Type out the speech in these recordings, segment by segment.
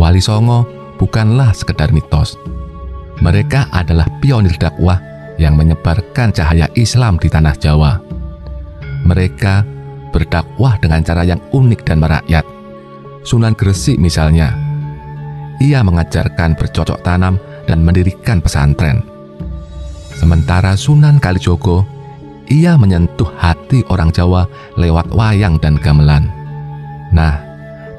Wali Songo bukanlah sekedar mitos. Mereka adalah pionir dakwah yang menyebarkan cahaya Islam di tanah Jawa. Mereka berdakwah dengan cara yang unik dan merakyat. Sunan Gresik misalnya, ia mengajarkan bercocok tanam dan mendirikan pesantren. Sementara Sunan Kalijogo, ia menyentuh hati orang Jawa lewat wayang dan gamelan. Nah,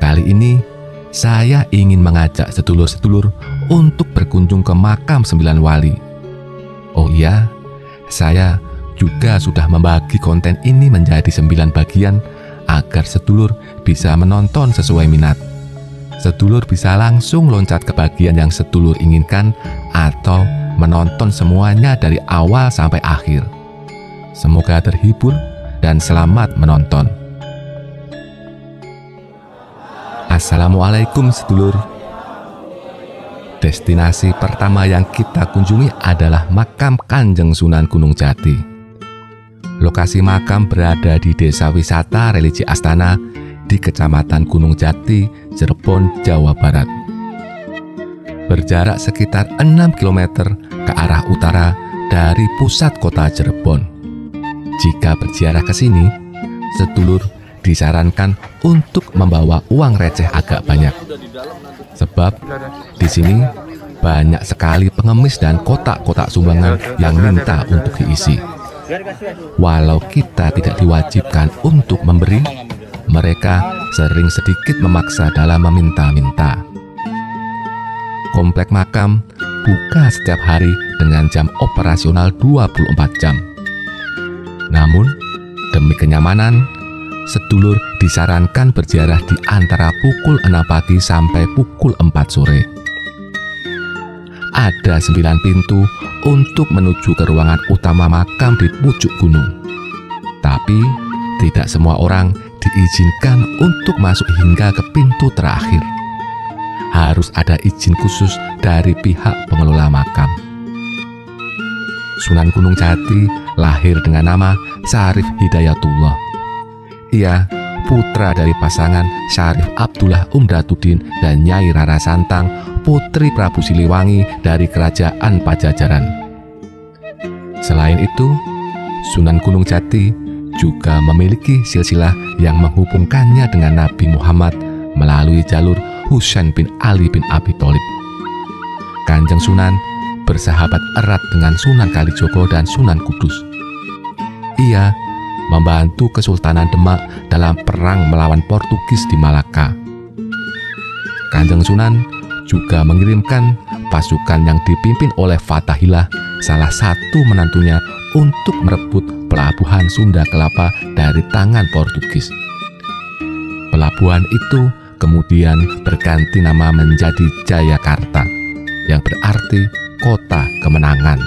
kali ini saya ingin mengajak sedulur-sedulur untuk berkunjung ke makam 9 wali. Oh iya, saya juga sudah membagi konten ini menjadi 9 bagian agar sedulur bisa menonton sesuai minat. Sedulur bisa langsung loncat ke bagian yang sedulur inginkan atau menonton semuanya dari awal sampai akhir. Semoga terhibur dan selamat menonton. Assalamualaikum sedulur. Destinasi pertama yang kita kunjungi adalah makam Kanjeng Sunan Gunung Jati. Lokasi makam berada di Desa Wisata Religi Astana di Kecamatan Gunung Jati, Cirebon, Jawa Barat. Berjarak sekitar 6 km ke arah utara dari pusat kota Cirebon. Jika berziarah ke sini, sedulur disarankan untuk membawa uang receh agak banyak. Sebab di sini banyak sekali pengemis dan kotak-kotak sumbangan yang minta untuk diisi. Walau kita tidak diwajibkan untuk memberi, mereka sering sedikit memaksa dalam meminta-minta. Komplek makam buka setiap hari dengan jam operasional 24 jam. Namun, demi kenyamanan, sedulur disarankan berziarah di antara pukul 6 pagi sampai pukul 4 sore. Ada 9 pintu untuk menuju ke ruangan utama makam di pucuk gunung. Tapi, tidak semua orang diizinkan untuk masuk hingga ke pintu terakhir. Harus ada izin khusus dari pihak pengelola makam. Sunan Gunung Jati lahir dengan nama Syarif Hidayatullah. Ia putra dari pasangan Syarif Abdullah Umdatuddin dan Nyai Rara Santang, putri Prabu Siliwangi dari Kerajaan Pajajaran. Selain itu, Sunan Gunung Jati juga memiliki silsilah yang menghubungkannya dengan Nabi Muhammad melalui jalur Husain bin Ali bin Abi Thalib. Kanjeng Sunan bersahabat erat dengan Sunan Kalijogo dan Sunan Kudus. Ia membantu Kesultanan Demak dalam perang melawan Portugis di Malaka. Kanjeng Sunan juga mengirimkan pasukan yang dipimpin oleh Fathahillah, salah satu menantunya, untuk merebut pelabuhan Sunda Kelapa dari tangan Portugis. Pelabuhan itu kemudian berganti nama menjadi Jayakarta, yang berarti kota kemenangan.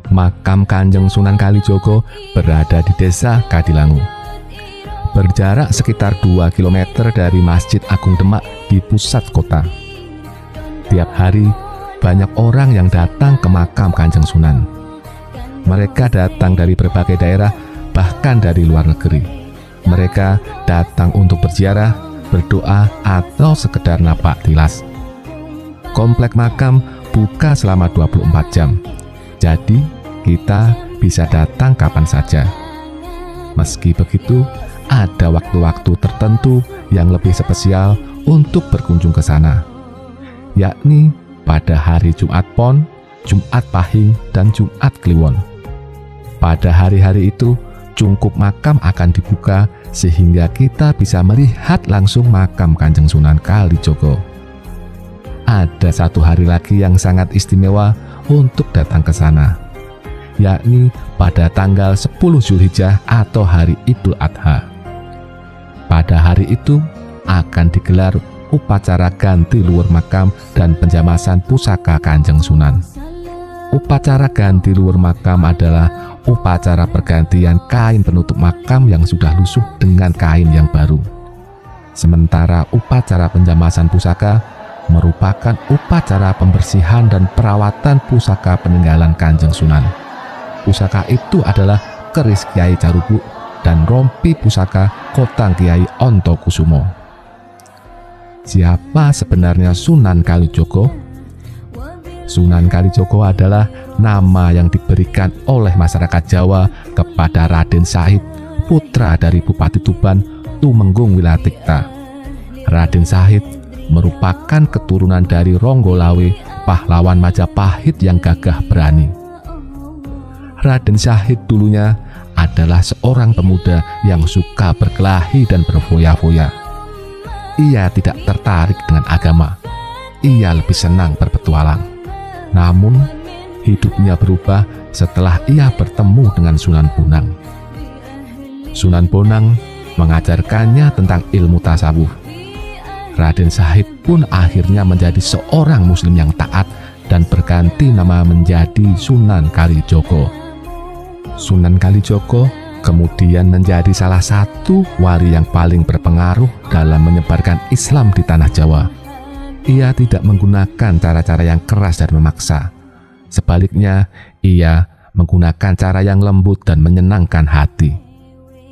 Makam Kanjeng Sunan Kalijogo berada di Desa Kadilangu. Berjarak sekitar 2 km dari Masjid Agung Demak di pusat kota. Tiap hari banyak orang yang datang ke makam Kanjeng Sunan. Mereka datang dari berbagai daerah, bahkan dari luar negeri. Mereka datang untuk berziarah, berdoa, atau sekedar napak tilas. Komplek makam buka selama 24 jam. Jadi, kita bisa datang kapan saja. Meski begitu, ada waktu-waktu tertentu yang lebih spesial untuk berkunjung ke sana, yakni pada hari Jumat Pon, Jumat Pahing, dan Jumat Kliwon. Pada hari-hari itu, cungkup makam akan dibuka sehingga kita bisa melihat langsung makam Kanjeng Sunan Kalijogo. Ada satu hari lagi yang sangat istimewa untuk datang ke sana, yakni pada tanggal 10 Zulhijjah atau hari Idul Adha. Pada hari itu akan digelar upacara ganti luhur makam dan penjamasan pusaka Kanjeng Sunan. Upacara ganti luhur makam adalah upacara pergantian kain penutup makam yang sudah lusuh dengan kain yang baru. Sementara upacara penjamasan pusaka merupakan upacara pembersihan dan perawatan pusaka peninggalan Kanjeng Sunan. Pusaka itu adalah keris Kiai Carubuk dan rompi pusaka Kotang Kiai Ontokusumo. Siapa sebenarnya Sunan Kalijogo? Sunan Kalijogo adalah nama yang diberikan oleh masyarakat Jawa kepada Raden Syahid, putra dari Bupati Tuban, Tumenggung Wilatikta. Raden Syahid merupakan keturunan dari Ronggolawe, pahlawan Majapahit yang gagah berani. Raden Syahid dulunya adalah seorang pemuda yang suka berkelahi dan berfoya-foya. Ia tidak tertarik dengan agama. Ia lebih senang berpetualang. Namun, hidupnya berubah setelah ia bertemu dengan Sunan Bonang. Sunan Bonang mengajarkannya tentang ilmu tasawuf. Raden Syahid pun akhirnya menjadi seorang muslim yang taat dan berganti nama menjadi Sunan Kalijogo. Sunan Kalijogo kemudian menjadi salah satu wali yang paling berpengaruh dalam menyebarkan Islam di tanah Jawa. Ia tidak menggunakan cara-cara yang keras dan memaksa. Sebaliknya, ia menggunakan cara yang lembut dan menyenangkan hati.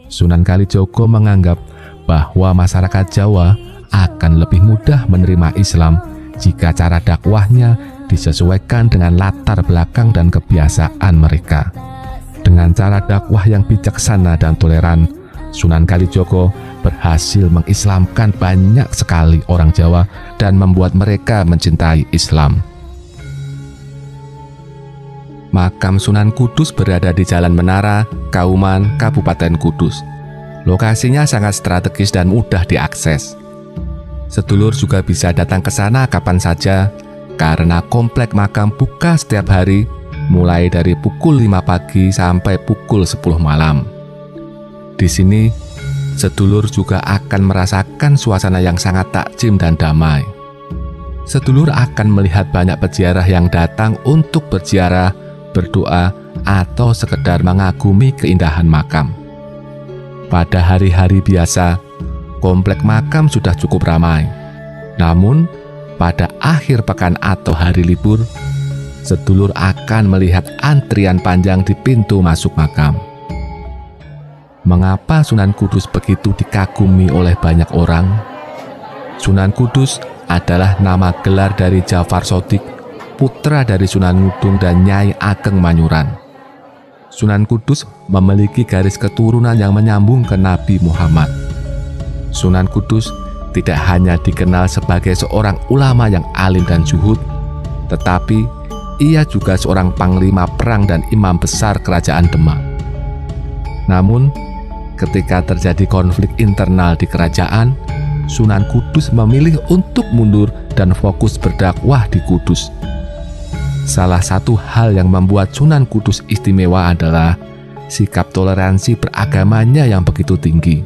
Sunan Kalijogo menganggap bahwa masyarakat Jawa akan lebih mudah menerima Islam jika cara dakwahnya disesuaikan dengan latar belakang dan kebiasaan mereka. Dengan cara dakwah yang bijaksana dan toleran, Sunan Kalijogo berhasil mengislamkan banyak sekali orang Jawa dan membuat mereka mencintai Islam. Makam Sunan Kudus berada di Jalan Menara, Kauman, Kabupaten Kudus. Lokasinya sangat strategis dan mudah diakses. Sedulur juga bisa datang ke sana kapan saja karena komplek makam buka setiap hari mulai dari pukul 5 pagi sampai pukul 10 malam. Di sini, sedulur juga akan merasakan suasana yang sangat takjim dan damai. Sedulur akan melihat banyak peziarah yang datang untuk berziarah, berdoa, atau sekedar mengagumi keindahan makam. Pada hari-hari biasa, komplek makam sudah cukup ramai. Namun, pada akhir pekan atau hari libur, sedulur akan melihat antrian panjang di pintu masuk makam. Mengapa Sunan Kudus begitu dikagumi oleh banyak orang? Sunan Kudus adalah nama gelar dari Jafar Shodiq, putra dari Sunan Ngudung dan Nyai Ageng Manyuran. Sunan Kudus memiliki garis keturunan yang menyambung ke Nabi Muhammad. Sunan Kudus tidak hanya dikenal sebagai seorang ulama yang alim dan zuhud, tetapi ia juga seorang panglima perang dan imam besar kerajaan Demak. Namun, ketika terjadi konflik internal di kerajaan, Sunan Kudus memilih untuk mundur dan fokus berdakwah di Kudus. Salah satu hal yang membuat Sunan Kudus istimewa adalah sikap toleransi beragamanya yang begitu tinggi.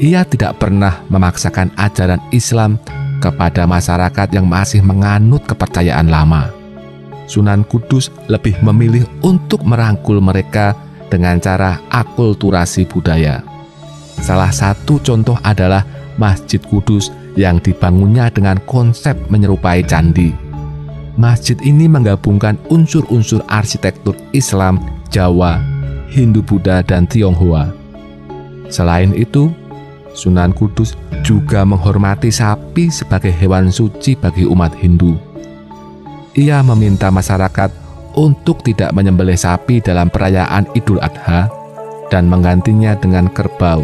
Ia tidak pernah memaksakan ajaran Islam kepada masyarakat yang masih menganut kepercayaan lama. Sunan Kudus lebih memilih untuk merangkul mereka dengan cara akulturasi budaya. Salah satu contoh adalah Masjid Kudus yang dibangunnya dengan konsep menyerupai candi. Masjid ini menggabungkan unsur-unsur arsitektur Islam, Jawa, Hindu-Buddha, dan Tionghoa. Selain itu, Sunan Kudus juga menghormati sapi sebagai hewan suci bagi umat Hindu. Ia meminta masyarakat untuk tidak menyembelih sapi dalam perayaan Idul Adha dan menggantinya dengan kerbau.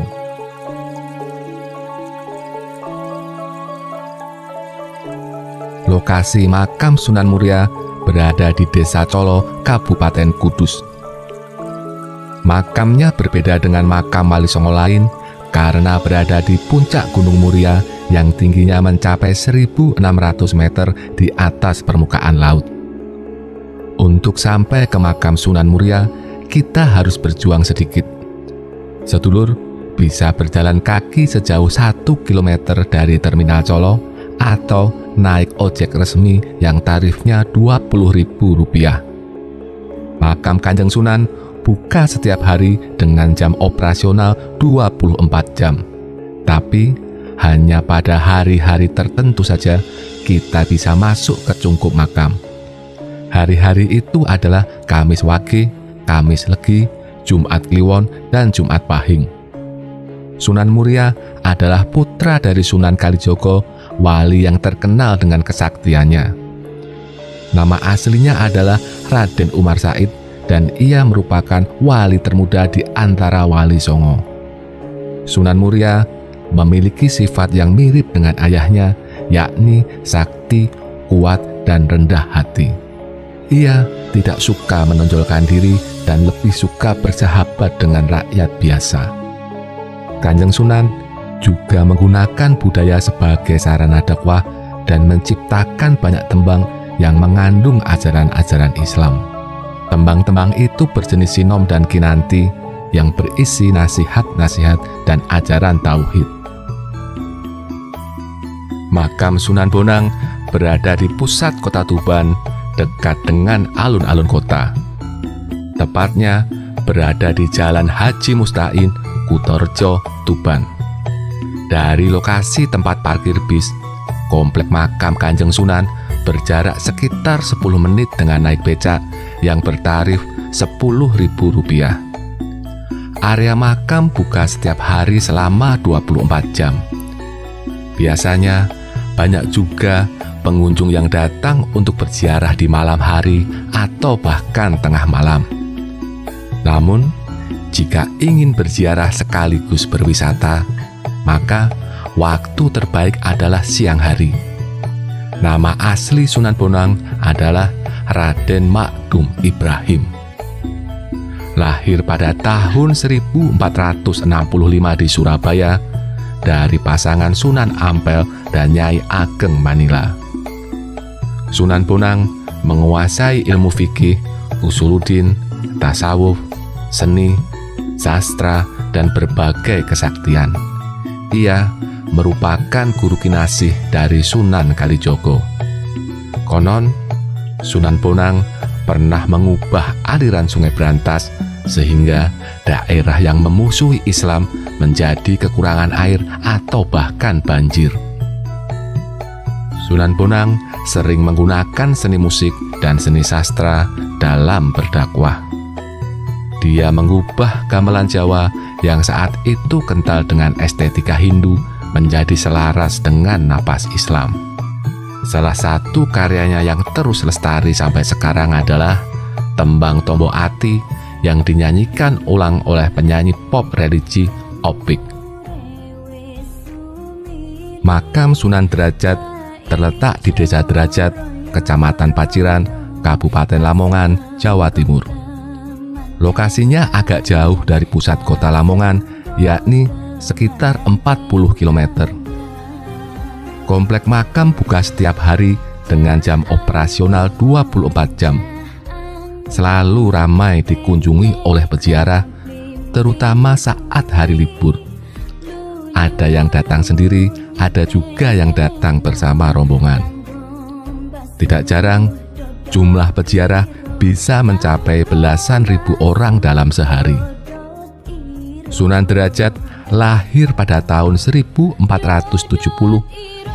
Lokasi makam Sunan Muria berada di Desa Colo, Kabupaten Kudus. Makamnya berbeda dengan makam Wali Songo lain karena berada di puncak Gunung Muria yang tingginya mencapai 1.600 meter di atas permukaan laut. Untuk sampai ke makam Sunan Muria, kita harus berjuang sedikit. Sedulur bisa berjalan kaki sejauh 1 km dari Terminal Colo atau naik ojek resmi yang tarifnya Rp20.000. Makam Kanjeng Sunan buka setiap hari dengan jam operasional 24 jam. Tapi hanya pada hari-hari tertentu saja kita bisa masuk ke cungkup makam. Hari-hari itu adalah Kamis Wage, Kamis Legi, Jumat Kliwon, dan Jumat Pahing. Sunan Muria adalah putra dari Sunan Kalijogo, wali yang terkenal dengan kesaktiannya. Nama aslinya adalah Raden Umar Said dan ia merupakan wali termuda di antara wali songo. Sunan Muria memiliki sifat yang mirip dengan ayahnya, yakni sakti, kuat, dan rendah hati. Ia tidak suka menonjolkan diri dan lebih suka bersahabat dengan rakyat biasa. Kanjeng Sunan juga menggunakan budaya sebagai sarana dakwah dan menciptakan banyak tembang yang mengandung ajaran-ajaran Islam. Tembang-tembang itu berjenis sinom dan kinanti yang berisi nasihat-nasihat dan ajaran tauhid. Makam Sunan Bonang berada di pusat kota Tuban, dekat dengan alun-alun kota. Tepatnya berada di Jalan Haji Mustain, Kutorejo, Tuban. Dari lokasi tempat parkir bis, komplek makam Kanjeng Sunan berjarak sekitar 10 menit dengan naik becak yang bertarif Rp10.000. Area makam buka setiap hari selama 24 jam. Biasanya banyak juga pengunjung yang datang untuk berziarah di malam hari atau bahkan tengah malam. Namun, jika ingin berziarah sekaligus berwisata, maka waktu terbaik adalah siang hari. Nama asli Sunan Bonang adalah Raden Makdum Ibrahim. Lahir pada tahun 1465 di Surabaya dari pasangan Sunan Ampel dan Nyai Ageng Manila. Sunan Bonang menguasai ilmu fikih, usuluddin, tasawuf, seni, sastra, dan berbagai kesaktian. Ia merupakan guru kinasih dari Sunan Kalijogo. Konon, Sunan Bonang pernah mengubah aliran Sungai Brantas sehingga daerah yang memusuhi Islam menjadi kekurangan air atau bahkan banjir. Sunan Bonang sering menggunakan seni musik dan seni sastra dalam berdakwah. Dia mengubah gamelan Jawa yang saat itu kental dengan estetika Hindu menjadi selaras dengan napas Islam. Salah satu karyanya yang terus lestari sampai sekarang adalah Tembang Tombo Ati yang dinyanyikan ulang oleh penyanyi pop religi Opik. Makam Sunan Derajat terletak di Desa Derajat, Kecamatan Paciran, Kabupaten Lamongan, Jawa Timur. Lokasinya agak jauh dari pusat kota Lamongan, yakni sekitar 40 km. Komplek makam buka setiap hari dengan jam operasional 24 jam. Selalu ramai dikunjungi oleh peziarah, terutama saat hari libur. Ada yang datang sendiri, ada juga yang datang bersama rombongan. Tidak jarang, jumlah peziarah bisa mencapai belasan ribu orang dalam sehari. Sunan Derajat lahir pada tahun 1470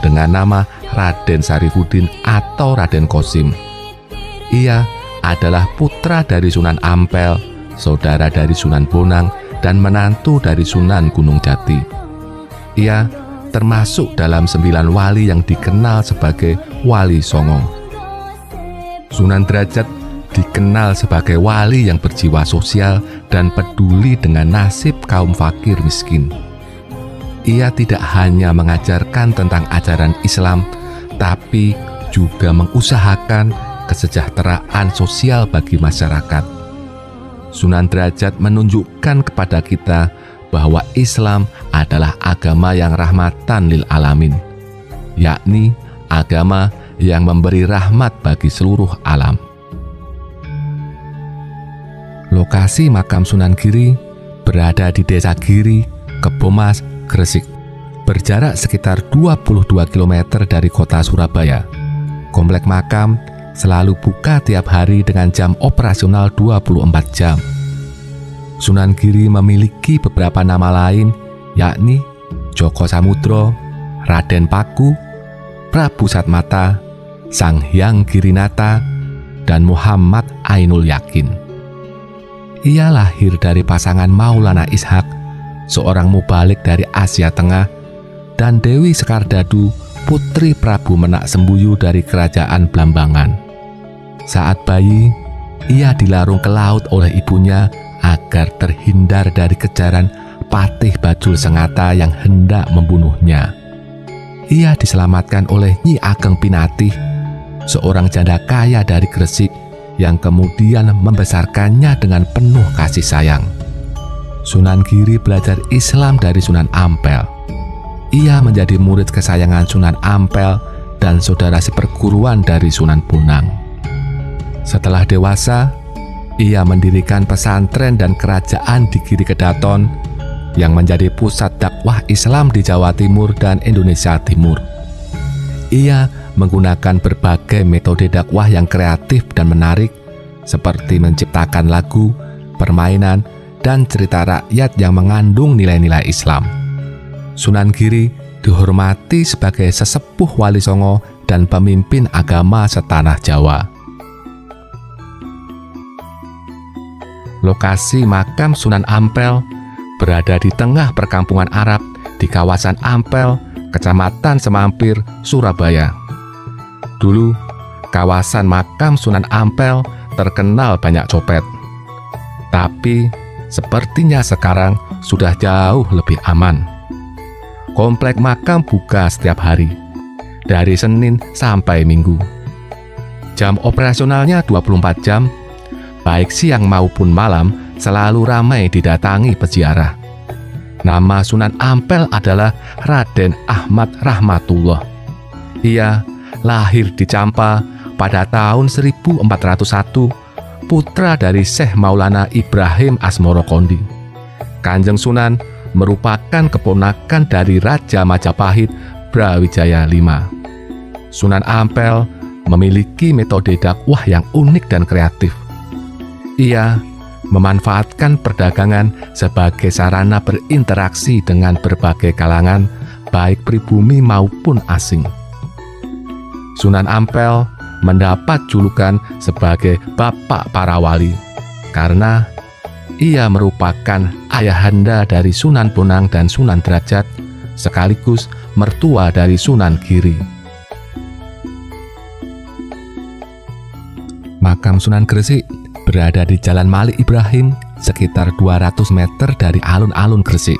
dengan nama Raden Sarifuddin atau Raden Qasim. Ia adalah putra dari Sunan Ampel, saudara dari Sunan Bonang, dan menantu dari Sunan Gunung Jati. Ia termasuk dalam 9 wali yang dikenal sebagai Wali Songo. Sunan Derajat dikenal sebagai wali yang berjiwa sosial dan peduli dengan nasib kaum fakir miskin. Ia tidak hanya mengajarkan tentang ajaran Islam, tapi juga mengusahakan kesejahteraan sosial bagi masyarakat. Sunan Derajat menunjukkan kepada kita bahwa Islam adalah agama yang rahmatan lil alamin, yakni agama yang memberi rahmat bagi seluruh alam. Lokasi makam Sunan Giri berada di Desa Giri, Kebomas, Gresik. Berjarak sekitar 22 km dari kota Surabaya. Komplek makam selalu buka tiap hari dengan jam operasional 24 jam. Sunan Giri memiliki beberapa nama lain, yakni Joko Samudro, Raden Paku, Prabu Satmata, Sang Hyang Girinata, dan Muhammad Ainul Yakin. Ia lahir dari pasangan Maulana Ishak, seorang mubalik dari Asia Tengah, dan Dewi Sekardadu, putri Prabu Menak Sembuyu dari kerajaan Blambangan. Saat bayi, ia dilarung ke laut oleh ibunya agar terhindar dari kejaran Patih Bajul Sengata yang hendak membunuhnya. Ia diselamatkan oleh Nyi Ageng Pinatih, seorang janda kaya dari Gresik yang kemudian membesarkannya dengan penuh kasih sayang. Sunan Giri belajar Islam dari Sunan Ampel. Ia menjadi murid kesayangan Sunan Ampel dan saudara seperguruan dari Sunan Bonang. Setelah dewasa, ia mendirikan pesantren dan kerajaan di Giri Kedaton yang menjadi pusat dakwah Islam di Jawa Timur dan Indonesia Timur. Ia menggunakan berbagai metode dakwah yang kreatif dan menarik, seperti menciptakan lagu, permainan, dan cerita rakyat yang mengandung nilai-nilai Islam. Sunan Giri dihormati sebagai sesepuh Wali Songo dan pemimpin agama setanah Jawa. Lokasi makam Sunan Ampel berada di tengah perkampungan Arab di kawasan Ampel, Kecamatan Semampir, Surabaya. Dulu, kawasan makam Sunan Ampel terkenal banyak copet. Tapi, sepertinya sekarang sudah jauh lebih aman. Komplek makam buka setiap hari, dari Senin sampai Minggu. Jam operasionalnya 24 jam, baik siang maupun malam selalu ramai didatangi peziarah. Nama Sunan Ampel adalah Raden Ahmad Rahmatullah. Ia lahir di Campa pada tahun 1401, putra dari Syekh Maulana Ibrahim Asmoro Kondi. Kanjeng Sunan merupakan keponakan dari Raja Majapahit Brawijaya V. Sunan Ampel memiliki metode dakwah yang unik dan kreatif. Ia memanfaatkan perdagangan sebagai sarana berinteraksi dengan berbagai kalangan, baik pribumi maupun asing. Sunan Ampel mendapat julukan sebagai Bapak Para Wali karena ia merupakan ayahanda dari Sunan Bonang dan Sunan Derajat, sekaligus mertua dari Sunan Giri. Makam Sunan Gresik berada di Jalan Malik Ibrahim, sekitar 200 meter dari alun-alun Gresik.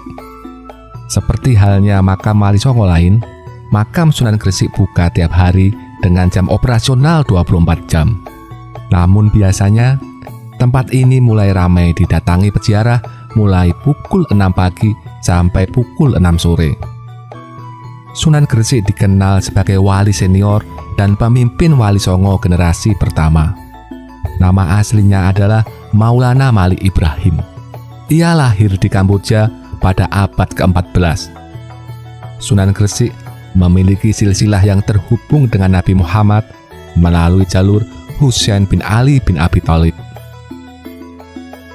Seperti halnya makam Wali Songo lain, makam Sunan Gresik buka tiap hari dengan jam operasional 24 jam. Namun biasanya, tempat ini mulai ramai didatangi peziarah mulai pukul 6 pagi sampai pukul 6 sore. Sunan Gresik dikenal sebagai wali senior dan pemimpin Wali Songo generasi pertama. Nama aslinya adalah Maulana Malik Ibrahim. Ia lahir di Kamboja pada abad ke-14. Sunan Gresik memiliki silsilah yang terhubung dengan Nabi Muhammad melalui jalur Husain bin Ali bin Abi Thalib.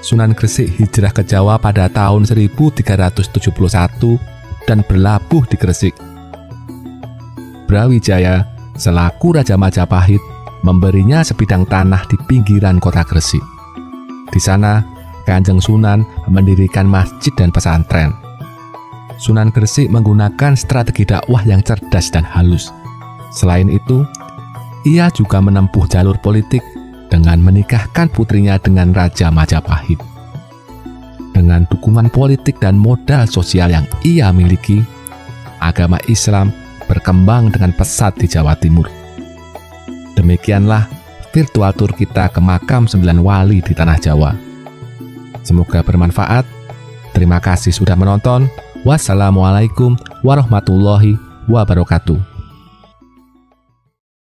Sunan Gresik hijrah ke Jawa pada tahun 1371 dan berlabuh di Gresik. Brawijaya selaku Raja Majapahit memberinya sebidang tanah di pinggiran kota Gresik. Di sana, Kanjeng Sunan mendirikan masjid dan pesantren. Sunan Gresik menggunakan strategi dakwah yang cerdas dan halus. Selain itu, ia juga menempuh jalur politik dengan menikahkan putrinya dengan Raja Majapahit. Dengan dukungan politik dan modal sosial yang ia miliki, agama Islam berkembang dengan pesat di Jawa Timur. Demikianlah virtual tour kita ke makam 9 wali di Tanah Jawa. Semoga bermanfaat. Terima kasih sudah menonton. Wassalamualaikum warahmatullahi wabarakatuh.